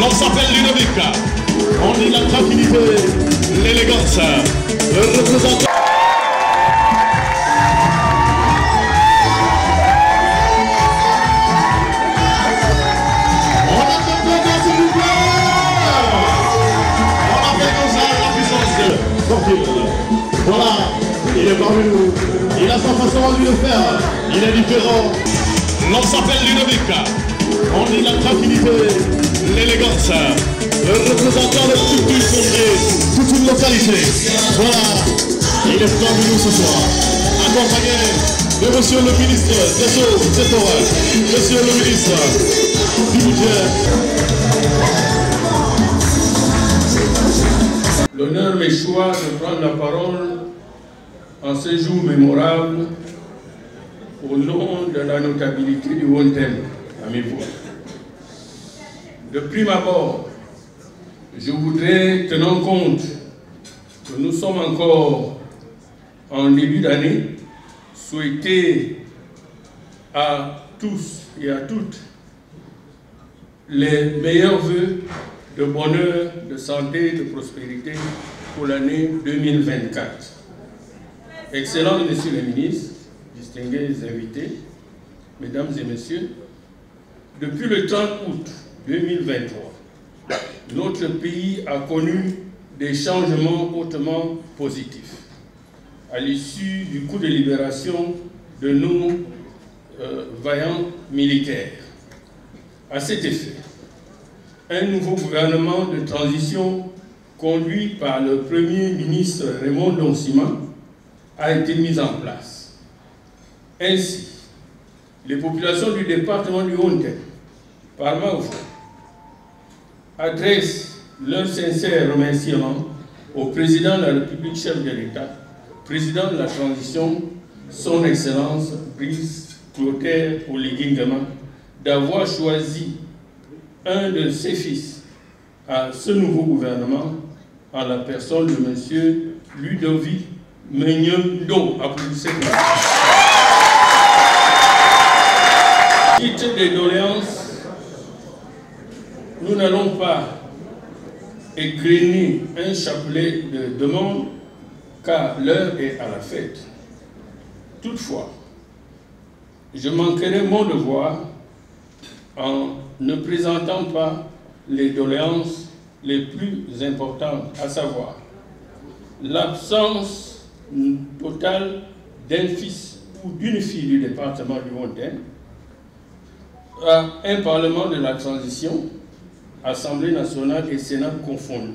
L'on s'appelle Ludovic. On dit la tranquillité, l'élégance. Le représentant. On attend encore, s'il vous plaît. On appelle comme ça la puissance sportive. Voilà, il est parmi nous. Il a sa façon à lui de faire. Il est différent. L'on s'appelle Ludovic. On dit la tranquillité, l'élégance. Le représentant de toute une contrée, toute une localité. Voilà, il est parmi nous ce soir. Accompagné de monsieur le ministre des Eaux et Forêts, monsieur le ministre du budget. L'honneur m'échoit de prendre la parole en ce jour mémorable au nom de la notabilité du Haut-Thème à mes voix. De prime abord, je voudrais, tenant compte que nous sommes encore en début d'année, souhaiter à tous et à toutes les meilleurs vœux de bonheur, de santé, de prospérité pour l'année 2024. Excellents messieurs les ministres, distingués invités, mesdames et messieurs, depuis le 30 août 2023, notre pays a connu des changements hautement positifs à l'issue du coup de libération de nos vaillants militaires. À cet effet, un nouveau gouvernement de transition conduit par le Premier ministre Raymond Donsima a été mis en place. Ainsi, les populations du département du Haut-Thème, par ma voix, adressent leur sincère remerciement au président de la République, chef de l'État, président de la transition, son Excellence Brice Clotaire Oligui Nguema, d'avoir choisi un de ses fils à ce nouveau gouvernement en la personne de M. Ludovic Megnendo. Applaudissez-moi. Titre des doléances, nous n'allons pas égrener un chapelet de demandes car l'heure est à la fête. Toutefois, je manquerai mon devoir en ne présentant pas les doléances les plus importantes, à savoir l'absence totale d'un fils ou d'une fille du département du Haut-Thème, un Parlement de la transition, Assemblée nationale et Sénat confondus,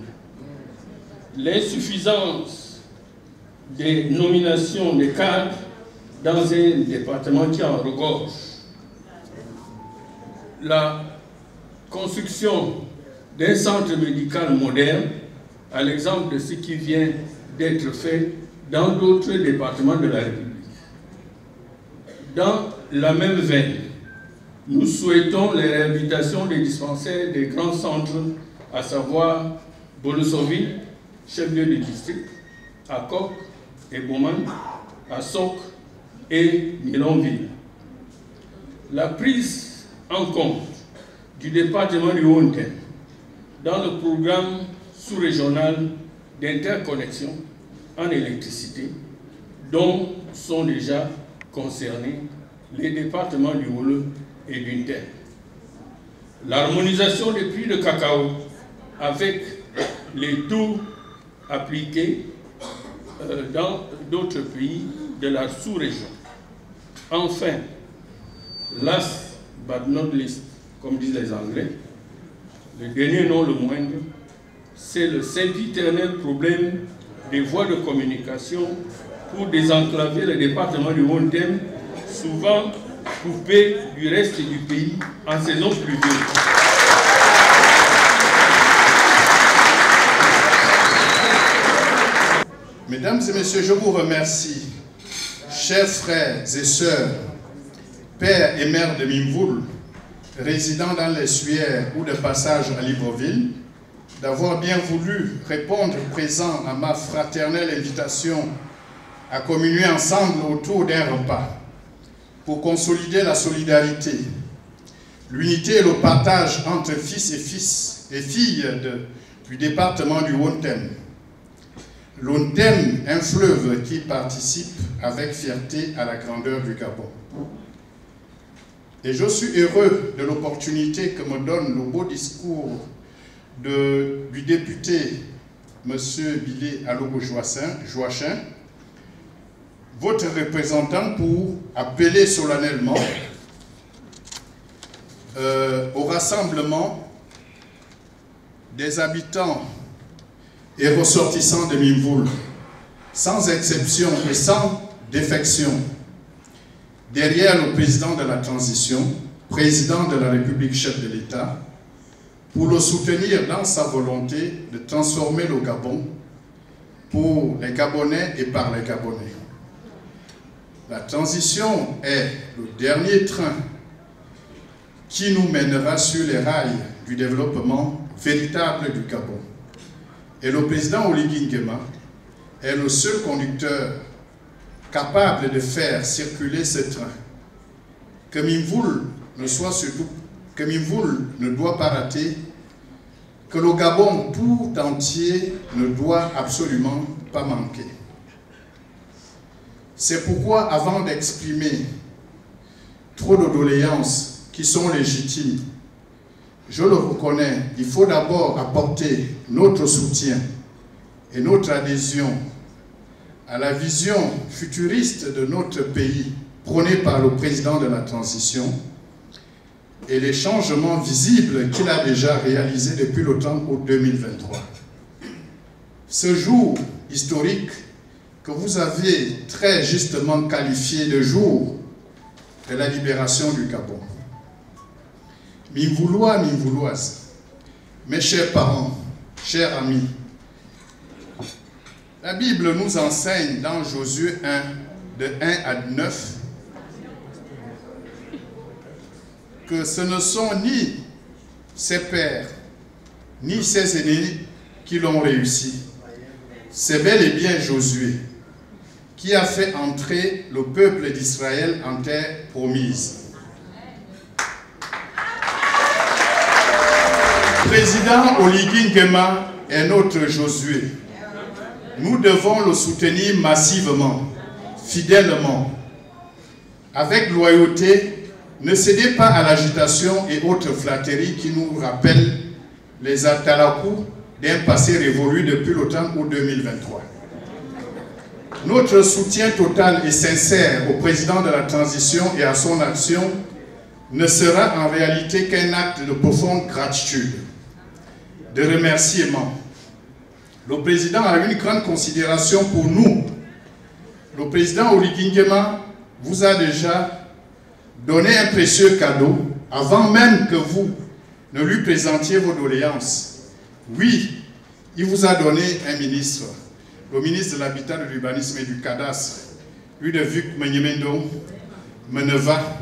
l'insuffisance des nominations des cadres dans un département qui en regorge, la construction d'un centre médical moderne, à l'exemple de ce qui vient d'être fait dans d'autres départements de la République. Dans la même veine, nous souhaitons les réhabilitations des dispensaires des grands centres, à savoir Bolosoville, chef-lieu du district, à Coq et Bouman, à Soc et Nilonville. La prise en compte du département du Haut-Thème dans le programme sous-régional d'interconnexion en électricité, dont sont déjà concernés les départements du Wolo et du Thème. L'harmonisation des prix de cacao avec les taux appliqués dans d'autres pays de la sous-région. Enfin, last but not least, comme disent les Anglais, le dernier non le moindre, c'est le sempiternel problème des voies de communication pour désenclaver le département du Haut-Thème, souvent coupé du reste du pays en saison pluvieuse. Mesdames et messieurs, je vous remercie, chers frères et sœurs, pères et mères de Mimvoul, résidant dans les Suaires ou de passage à Libreville, d'avoir bien voulu répondre présent à ma fraternelle invitation à communier ensemble autour d'un repas pour consolider la solidarité, l'unité et le partage entre fils et filles du département du Wontem. L'Wontem, un fleuve qui participe avec fierté à la grandeur du Gabon. Et je suis heureux de l'opportunité que me donne le beau discours du député M. Bilé Alogo-Joachin, votre représentant, pour appeler solennellement au rassemblement des habitants et ressortissants de Mimvoul, sans exception et sans défection, derrière le président de la transition, président de la République, chef de l'État, pour le soutenir dans sa volonté de transformer le Gabon pour les Gabonais et par les Gabonais. La transition est le dernier train qui nous mènera sur les rails du développement véritable du Gabon. Et le président Oligui Nguema est le seul conducteur capable de faire circuler ce train. Que Mimvoul ne doit pas rater, que le Gabon tout entier ne doit absolument pas manquer. C'est pourquoi, avant d'exprimer trop de doléances qui sont légitimes, je le reconnais, il faut d'abord apporter notre soutien et notre adhésion à la vision futuriste de notre pays prônée par le président de la transition et les changements visibles qu'il a déjà réalisés depuis le 30 août 2023. Ce jour historique que vous avez très justement qualifié de jour de la libération du Gabon. Mimvoulois, Mimvouloises, mes chers parents, chers amis, la Bible nous enseigne dans Josué 1, de 1 à 9, que ce ne sont ni ses pères, ni ses aînés qui l'ont réussi. C'est bel et bien Josué qui a fait entrer le peuple d'Israël en terre promise. Président Oligui Nguema est notre Josué. Nous devons le soutenir massivement, fidèlement, avec loyauté. Ne cédez pas à l'agitation et autres flatteries qui nous rappellent les atalakou d'un passé révolu depuis le temps août 2023. Notre soutien total et sincère au président de la transition et à son action ne sera en réalité qu'un acte de profonde gratitude, de remerciement. Le président a une grande considération pour nous. Le président Oligui Nguema vous a déjà donné un précieux cadeau avant même que vous ne lui présentiez vos doléances. Oui, il vous a donné un ministre, le ministre de l'Habitat, de l'Urbanisme et du Cadastre, Ludovic Menyemendo Meneva.